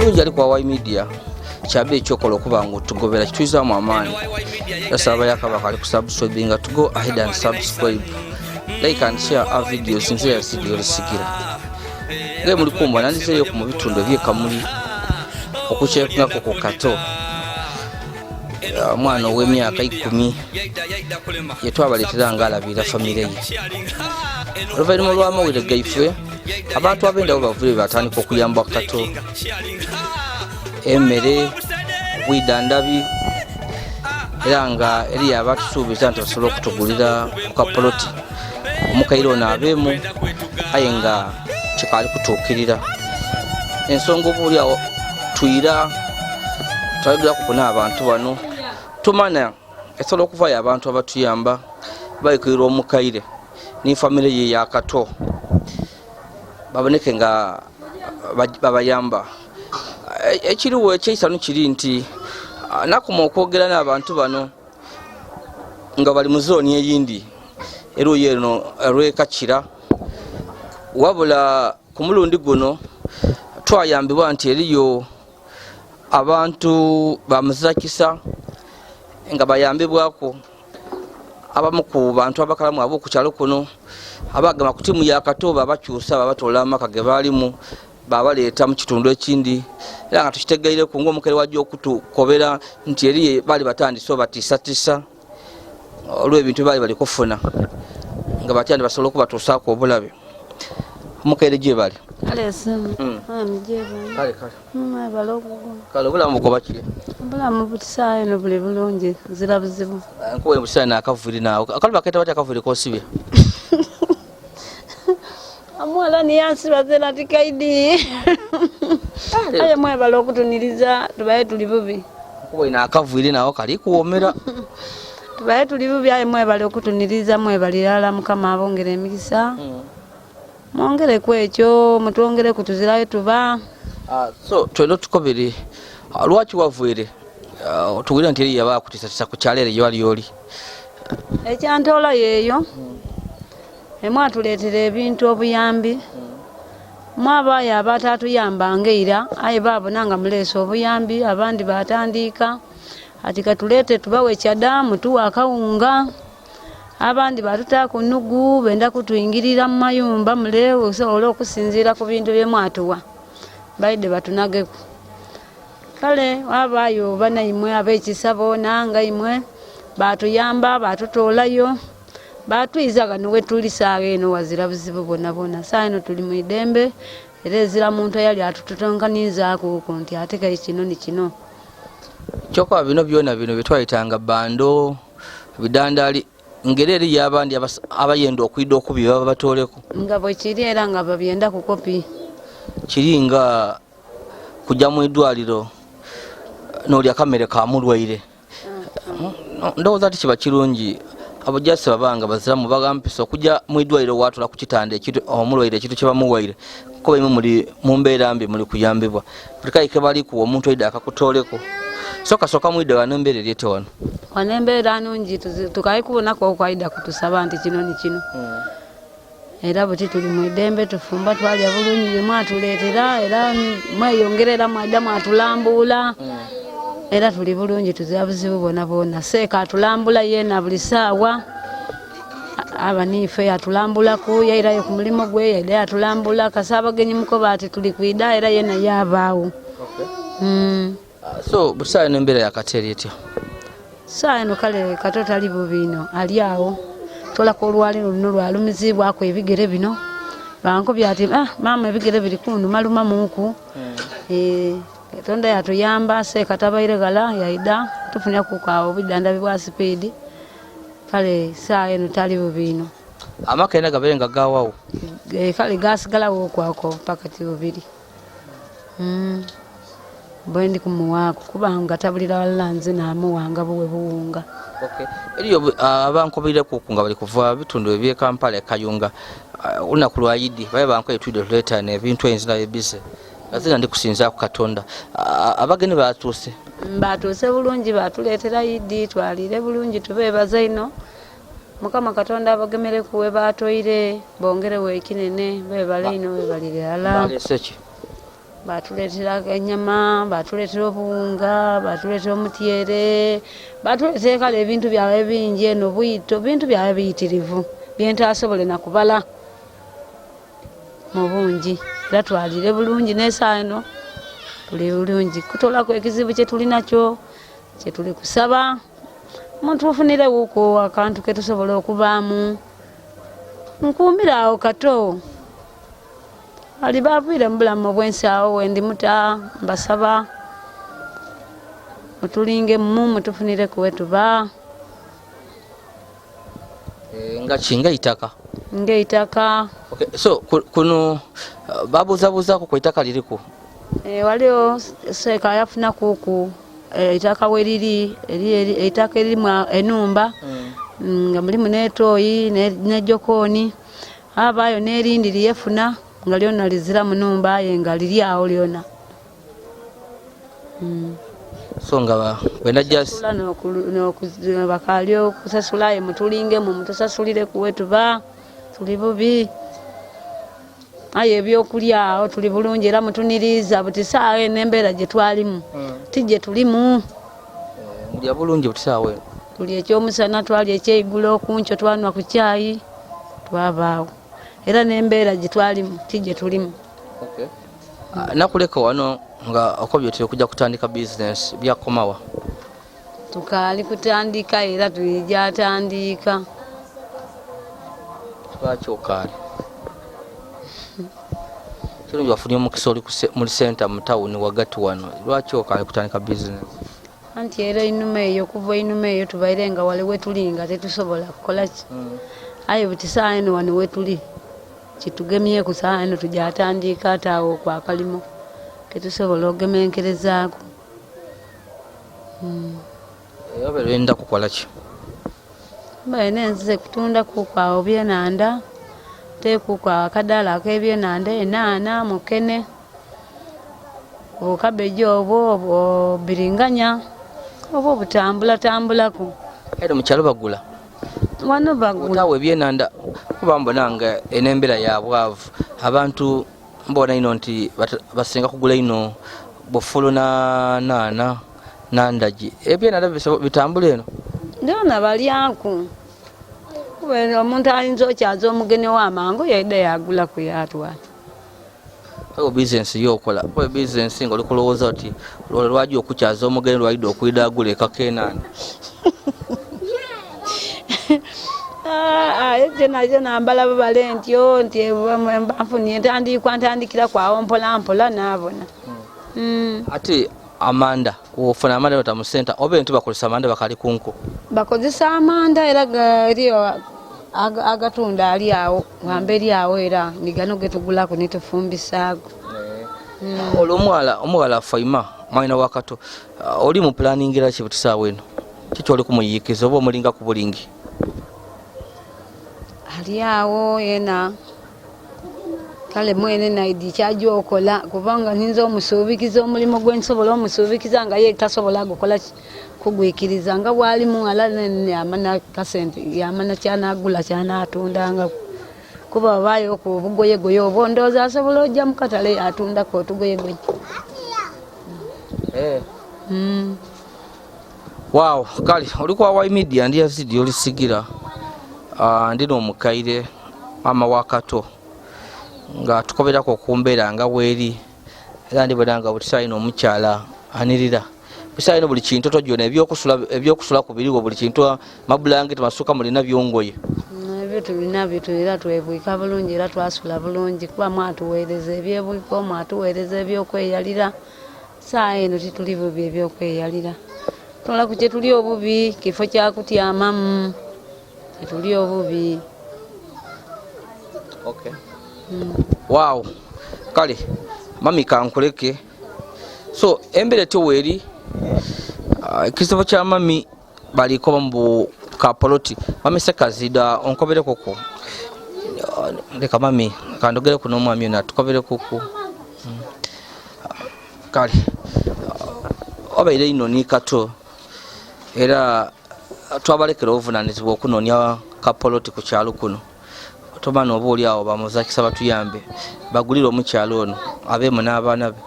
ekirungi ali kwa Y Media kyabe ekyokola okuba nga otugobera kituyizaamu amaanyi. Yasaba yakabaka ali kusubscribinga to go ahead and subscribe, like and share our videos nze yasigira olisigira nge muli kumba nandizeeyo ku mu bitundu ebyekamuli okukyekungako ku kato omwana ow'emyaka 10 yetwabaleetera nga alabirira famire ye. Oluvannyuma lw'amawulire gaife abantu ab'endabo bavule batandika okuyamba kato emmere bwidandabi era nga eri abatusuubiza nti basobola okutugulira ku kapoloti omukaire ono abeemu aye nga kikaali kutuukirira ensonga obuuli awo tuyira twayogera kukuna abantu bano tumana esobola okuvaayo abantu abatuyamba bayikirira omukaire ni famire ye yakato baboneke nga babayamba. Ekiriwo ekyeisanu kiri nti nakuma okwogera n'abantu bano nga bali mu zooni eyindi eruuyi eno olw'ekakira wabula ku mulundi guno twayambibwa nti eriyo abantu bamuzakisa nga bayambibwako abamu ku bantu abakalamu abo ku kyalo kuno abagamba ku tiimu ya Katoba bakyusa babatoola amaka ge baalimu babaleeta mu kitundu ekindi era nga tukitegeire ku ng'omukaire wajja okutukobera nti eri bali batandise obatiisatiisa olw'ebintu bali balikufuna nga batya ndi basobola okubatuusaako obulabe. Omukaire gye bali kale obulamu bukoba kiri obulamu butisaayo no buli bulungi nzira buzibu nkuwe butisaayo n'akavuli naawe akalu bakeeta batya akavuli kosibye amwala niyansiba zena tikaidi aye mwebala okutuniriza tubaye tuli bubi nkuwe n'akavuli naawe kali kuwomera tubaye tuli bubi aye mwebala okutuniriza mwebalirala Mukama abongere emikisa mwongere ku ekyo mutwongere kutuzirayo tuba so twena tukobere lwaki wavuire tuwulira nti eri yaba kutiisatiisa ku kyalo eri gyewali oli ekyantoola yeeyo emwatuleetera ebintu obuyambi mwabaayo abatatuyambanga era aye baabona nga muleese obuyambi abandi batandiika ati katuleete tubawe ekyadamu tuwa akawunga abandi batutaa ku nnugu benda kutuyingirira mu mayumba muleewo osobola okusinziira ku bintu bye mwatuwa baide batunageku kale wabaayo banaimwe ab'ekisa boona nga imwe batuyamba batutoolayo batuiza kano we tuli saawa eno wazira buzibu bonna bonna saa eno tuli mu idembe era ezira muntu eyali atutonkanizaako nti ate kale kino ni kino kyokka bino byona bino byetwayitanga bando bidandaali ngeri eri y'abandi abayenda okwidda okubi baba batooleko nga bwe kiri era nga babyenda ku kopi kiri nga kujja mu idwaliro n'olya kamere ka mulwaire ndowooza ti kiba kirungi abajasi babanga baziramu bagampisa okujja mu idwaliro waatula ku kitanda omulwaire ekintu kye bamuwaire kuba imwe muli mu mbeera mbi muli kuyambibwa buli kaike balikuwa omuntu oida akakutooleko soka mwide wano embeera eryete wano wano embeera nungi tukaye kubonako okwaida kutusaba nti kino ni kino era buti tuli mu idembe tufumba twalya bulungi bye mwatuleetera era mweyongerera mwaida mwatulambula era tuli bulungi tuzira buzibu bonna bonna seeka atulambula yeena buli saawa abaniife yatulambulako yairayo ku mulimu gwe yaida yatulambula kasa abagenyi mukoba ati tuli kwida era yeena yabaawo so busaayo n'embeera yakateeri etya saa eno kale Kato tali bubino ali awo tolako olwaliro luno lwalumizibwako ebigere bino bankobya ati maama ebigere biri kundumaluma muuku Katonda yatuyamba seeka tabaire gala yaida tufunya kukawo bidandabi bwa sipiidi kale saa eno tali bubino amaka ena gabeere nga gawawo kale gasigalawo okwako pakati bubiri bwendi kumuwaako kubanga tabulira walala nze namuwanga buwe buwunga eriyo abankobireku nga bali kuva bitundu ebye Kampala e Kayunga olunaku lwa Idi babe bankoye twidde tuleetana ebintu enzina ebise azina ndi kusinza ku Katonda abageni batuuse bulungi batuleetera Idi twalire bulungi tubeebaza ino Mukama Katonda abagemere kuwe batoire bongerewo ekinene beebale ino beebalire ala batuleetera ennyama, batuleetera obuwunga, batuleetera omutyere, batuleetera kale ebintu byabwe bingi eno buyito, bintu byabwe biyitirivu byentasobole nakubala mu bungi. Era twalire bulungi n'esaawa eno tuli bulungi. Kutolako ekizibu kye tuli nakyo, kye tuli kusaba mutuufunirewooko akantu ke tusobola okubaamu. Nkuumira awo kato ali baviire mu bulamu obwensi awo wendi muta, mbasaba mutulinge mutufunire kuwe tuba. Nga kinga itaka Ng'eitaka. Okay, so kuno babuzabuzaako ku itaka liriku Waliwo seeka yafuna kuku eitaka we liri eitaka eririmu enumba nga mulimu n'etooyi n'ejjokooni, abaayo n'erindi lyefuna nga lyonna lizira mu numba ye nga liri awo lyonna. so nga bwenajjas bakali okusasulayo mutulingemu mutusasulire kuwe tuba tuli bubi. Aye ebyokulya awo tuli bulungi era mutuniriza buti saawa n'embeera gye twalimu tijje tulimu. mulya bulungi buti saawa eno Tuli ekyomusana, twali ekyeigulo, kunkyo twanwa ku caayi twabaawo, era n'embeera gye twalimu tijje tulimu. nakuleka wano nga okobyo tuli kujja kutandika bizinesi byakomawa? Tukaali kutandika era tulijja tandika. Lwaki okaali? Kirungi wafunye omukisa oli muri senta mu tawuni wagati wano, lwaki okaali kutandika bizinesi? Anti era einuma eyo kuva einuma eyo tubaire nga wali wetuli nga tetusobola kukola ki. Aye buti saawa eno wano wetuli kitugemyeku saawa eno tujatandika ate awo kwa kalimo ketusobola okugemenkerezaako. Obeera oyenda kukola ki? Mbaire nenzize kutunda kuku awo byenanda, teekuku akadaala ak'ebyenanda, enaana, mukene, obukabeji obwo biringanya oba obutambulatambulako. Era mukyalo bagula? Wano bagula. Otaawo ebyenanda kuba mbona nga enembera ya bwavu, abantu mbona ino nti basinga kugula ino bufulu na naana nandaji. Ebyenanda bitambula eno? Ndona balyaku. Omuntu ayinza okyaza omugeni w'amangu yedda yagula ku yatwala. Oyo bizinesi yokola, oyo bizinesi nga oli kulowooza oti lwagi okukyaza omugeni lwalidde okwida agula ekakenana. Ekyo nakyo nambala babale ntyo nti nfunye ntandikira kwawo mpola mpola naabona. Ate amanda ofuna amanda bata mu senta oba entu bakozesa amanda bakali kunko? Bakozesa amanda era eriyo agatunda ali awo wamberi awo era nigano getugulako nitufumbisaako. Olwo omuwala Faima mwina wakato oli mu planningira ki buti saawa eno? Kiki oli kumuyiikiza oba omulinga ku bulingi? Ali awo yena kale mwene naidi kyajja okola kubanga ninza omusuubikiza omulimu gwe nsobola omusuubikiza nga ye tasobola gukola kugwikiriza nga bwalimu ala yamana kasente yamana kyanagula kyanatundanga kuba bayo ku bugoyegoye obwo ndooza asobola ojja mu katale atundako otugoyegoye. Wow, kale oli kwa Wai Media ndi yazidi oli sigira ndino omukaire mama wakato nga tukoberako okumbeera nga weeri era ndibona nga buti saayino omukyala anirira bisaayino buli kintu tojona ebyokusula ku biriwo buli kintu mabulangeti masuka mulina byongoye ebyo tulina byo era twebwika bulungi era twasula bulungi kuba mwatuweereza ebyebwiko mwatuweereza ebyokweyalira saa eno tituli bubi ebyokweyalira tola ku kye tuli obubi kifo kyakutyamamu tuli obubi. Okay. Wow, kale mami kankuleke so embere teweeri ekisoko kya mami baliko mu kapoloti mami sekazida onkobere koko leka mami kandogere kuno mwami na tukobere koko kale obaire ino ni kato era twabalekera obuvunanyizibwa okunonya kapoloti ku kyalo kuno tomana oba oli awo bamuzakisa batuyambe bagulire omukyalo ono abeemu n'abaana be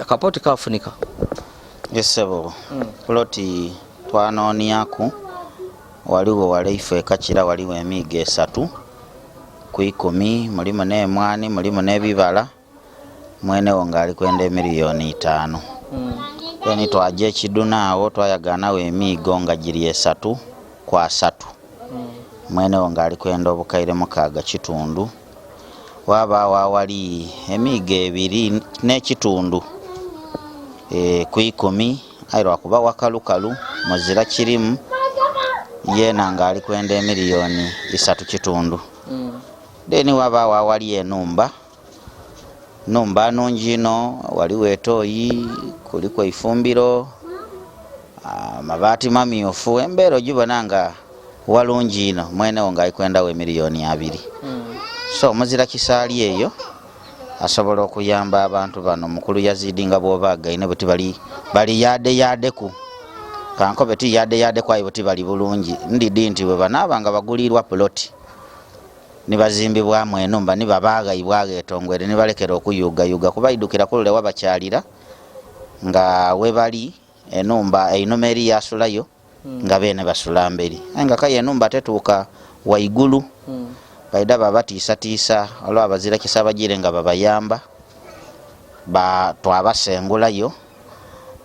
akapooti kafunika yesebo ploti twanoniaku waliwo waleife ekakira waliwo emiiga 3 ku 10 mulimu n'emwani mulimu n'ebibala mwenewo ng'ali kwenda miliyoni 5 then twaja ekiduna awo twayaganawo emiigo nga giri 3 kwa 3 mwenewo ng'ali kwenda obukaire 6.5 wabaawo awali emiiga 2 n'ekitundu ku 10 ayi lwakuba wakalukalu muzira kirimu yena ng'ali kwenda miliyoni 3.5 then wabaawo awali enumba nungi ino waliwo etooyi kuliko ifumbiro mabaati mamyufu embeera ogibona nga walungi ino mwenewo ng'ali kwendawo miliyoni 2 so omuzira kisaali eyo asobola okuyamba abantu bano mukulu Yazidi nga bwoba againe bwe bali yadeku kanko beti yadeku ayo bwe bali bulungi ndidi nti bwe banaaba nga bagulirwa ploti nibazimbibwamu enumba nibabaagayibwaga etongwere nibalekera okuyugayuga kuba idukira kulule wabakyalira nga we bali enumba einuma eri yasulayo nga bene basula mberi nga kaye enumba tetuuka waigulu baida babatiisatiisa olwo abazira kisabagire nga babayamba twabasengulayo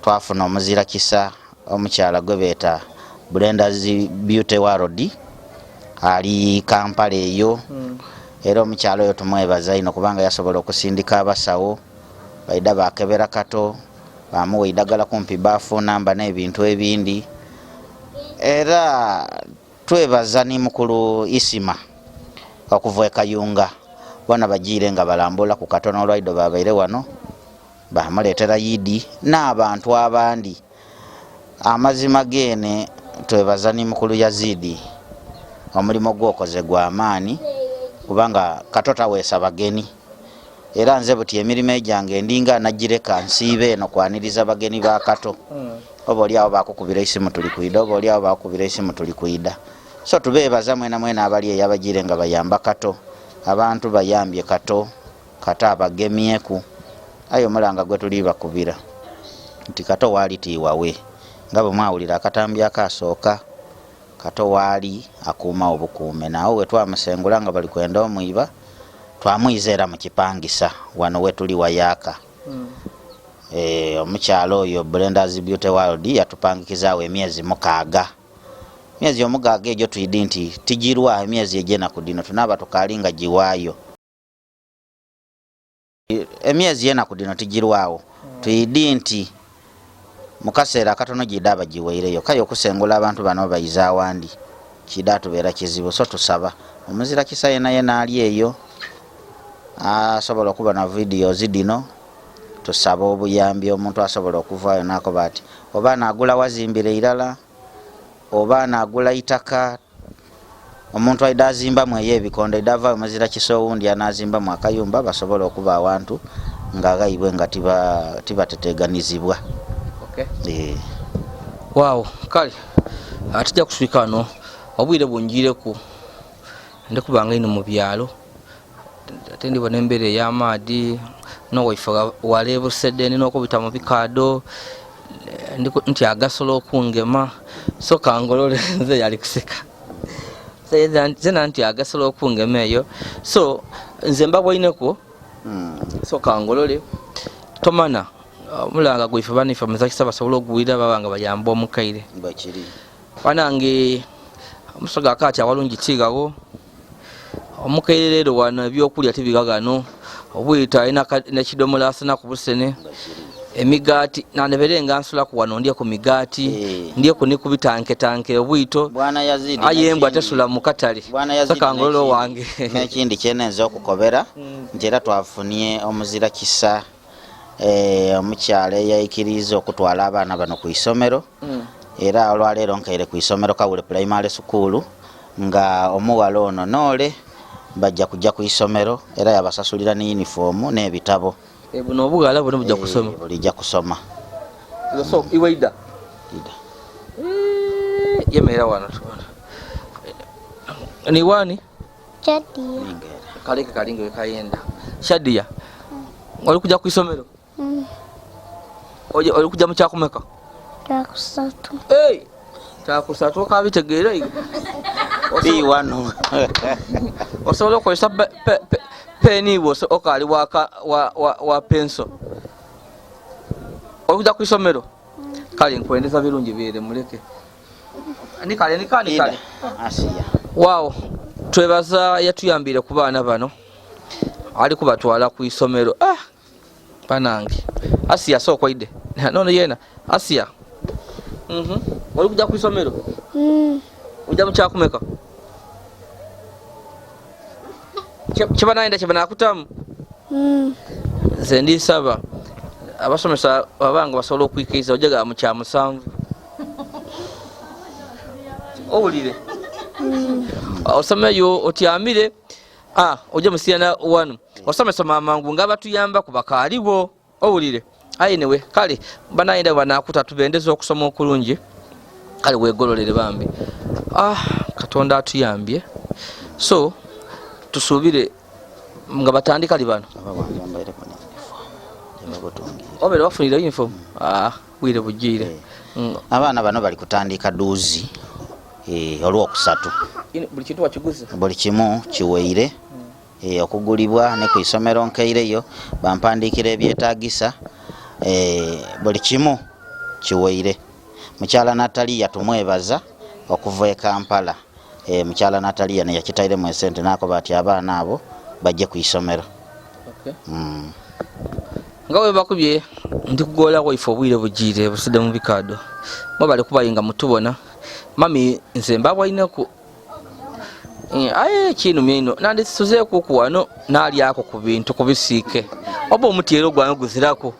twafuna omuzira kisa omukyala gwe beeta Brenda's Beauty World ali Kampala eyo era omukyalo oyo tumwebaza ino kubanga yasobola okusindika abasawo baida bakebera kato bamuwa idagala kumpi baafu namba n'ebintu ebindi era twebaza ni mukulu Isima okuva ekayunga bona bagiire nga balambula ku katono olwaido babaire wano bamuleetera yidi n'abantu abandi amazima gene twebaza ni mukulu Yazidi omulimo gwokoze gwa amaani kubanga katota weesa bageni era nze buti emirimu egyange endinga nagireka nsiibe eno kwaniriza bageni ba kato oba oli awo bakukubira isimu tuli kuida oba oli awo bakukubira isimu tuli kuida so tubeebaza mwena abali eyabagire nga bayamba kato abantu bayambye kato kata abagemyeku ayo mulanga gwe tuli bakubira nti kato waali tiiwawe nga bwe mwawulira akatambi akasooka kato waali akuuma obukuume nawo we twamusengula nga bali kwenda omwiba twamwizeera mu kipangisa wano we tuli wayaaka omukyalo oyo Brenda's Beauty World yatupangikizaawo emyezi 6 myezi omugaaga egyo tuyidi nti tigirwa emyezi egyenaku dino tunaaba tukalinga giwaayo emyezi yenaku dino tigirwawo tuyidi nti mukaseera katono gidaba giweireyo kayo okusengula abantu bano bayiza awandi kida tubeera kizibu so tusaba omuzira kisa yena ali eyo asobola okuba na videos dino tusaba obuyambi omuntu asobola okuvaayo nako bati oba naagula wazimbire irala oba naagula itaka omuntu aida azimbamu ey'ebikondo idava omuzira kisa owundi anazimbamu akayumba basobola okuba awantu nga agayibwe nga tibateteganizibwa. Wow, kale atijja kuswika no obwire bungireku ndikubanga ino mu byalo ate ndibona embeera ey'amaadi n'owaifa waleebusedde n'okubita mu bikaado nti agasola okungema so kangolole nze yali kuseka zena nti agasola okungema eyo so nze mbabwaineko so kangolole tomana mulanga gwife banifa muzakisa basobola okuwulira babanga bayamba omukaire bakiri banange omusoga akati awalungi tigawo omukaire leero wano ebyokulya tibigagano obwita alina nekidomola asana ku busene emigaati naneberenga nsula ku wano ndye ku migaati ndye ku nikubitanke obwito Bwana Yazidi ayembwa tesula mu katale sakangololo wange n'ekindi kyenenza okukobera nti era twafunye omuzira kisa omukyala eyayikiriza okutwala abaana bano ku isomero era olwaleero nkaire ku isomero Kawule Primary School nga omuwala ono Noole bajja kujja ku isomero era yabasasulira ne uniform n'ebitabo buno obugala buno bujja kusoma bulijja kusoma so iwaida yemera wana tubona ni wani Shadia. Kaleke kalinga wekayenda. Shadia. Oli kuja ku isomero? Oli kuja mu kyakumeka? Kyakusatu. Hey! Kyakusatu okabitegeera iyo. B1. Osobola okukozesa peni bwose okali wa penso. Oli kuja ku isomero? Kale nkwendeza birungi bire muleke. Ni kale. Asiya. Wow. Twebaza yatuyambire ku baana bano. Ali kubatwala ku isomero. Panange. Asiya sokwaide. Nono yena. Asiya. Oli kuja ku isomero? Uja mu kyakumeka? Kibanaenda kibanakutamu? Nze ndisaba abasomesa abanga basobola okwikiriza ojaga mu kya 7. Owulire? Osomeyo otyamire oje musiyana 1 osomesa mamangu nga batuyamba ku bakaliwo. Owulire? Ayinewe kale banaenda banakuta tubendeza okusoma okulungi kale wegololere bambi. Katonda atuyambye. So tusubire nga batandika libano. Obere wafunira uniform? Bwire bugire. Abaana bano bali kutandika duuzi olwokusatu. Buli kintu wakiguze? Buli kimu kiweire okugulibwa ne ku isomero nkeireyo bampandikira ebyetaagisa. Buli kimu kiweire. Mukyala Natalia tumwebaza okuva e Kampala. Mukyala Natalia ne yakitaire mu sente nakoba ati abaana abo bajje ku isomero. Ngawe bakubye ndi kugola ko ifo bwire bugire buside mu bikado. Mabale kubayinga mutubona. Mami nze mbabwine ku kinu myino nandi tuze kuku wano nali ako ku bintu kubisike. Obo omutiero gwangu guzirako.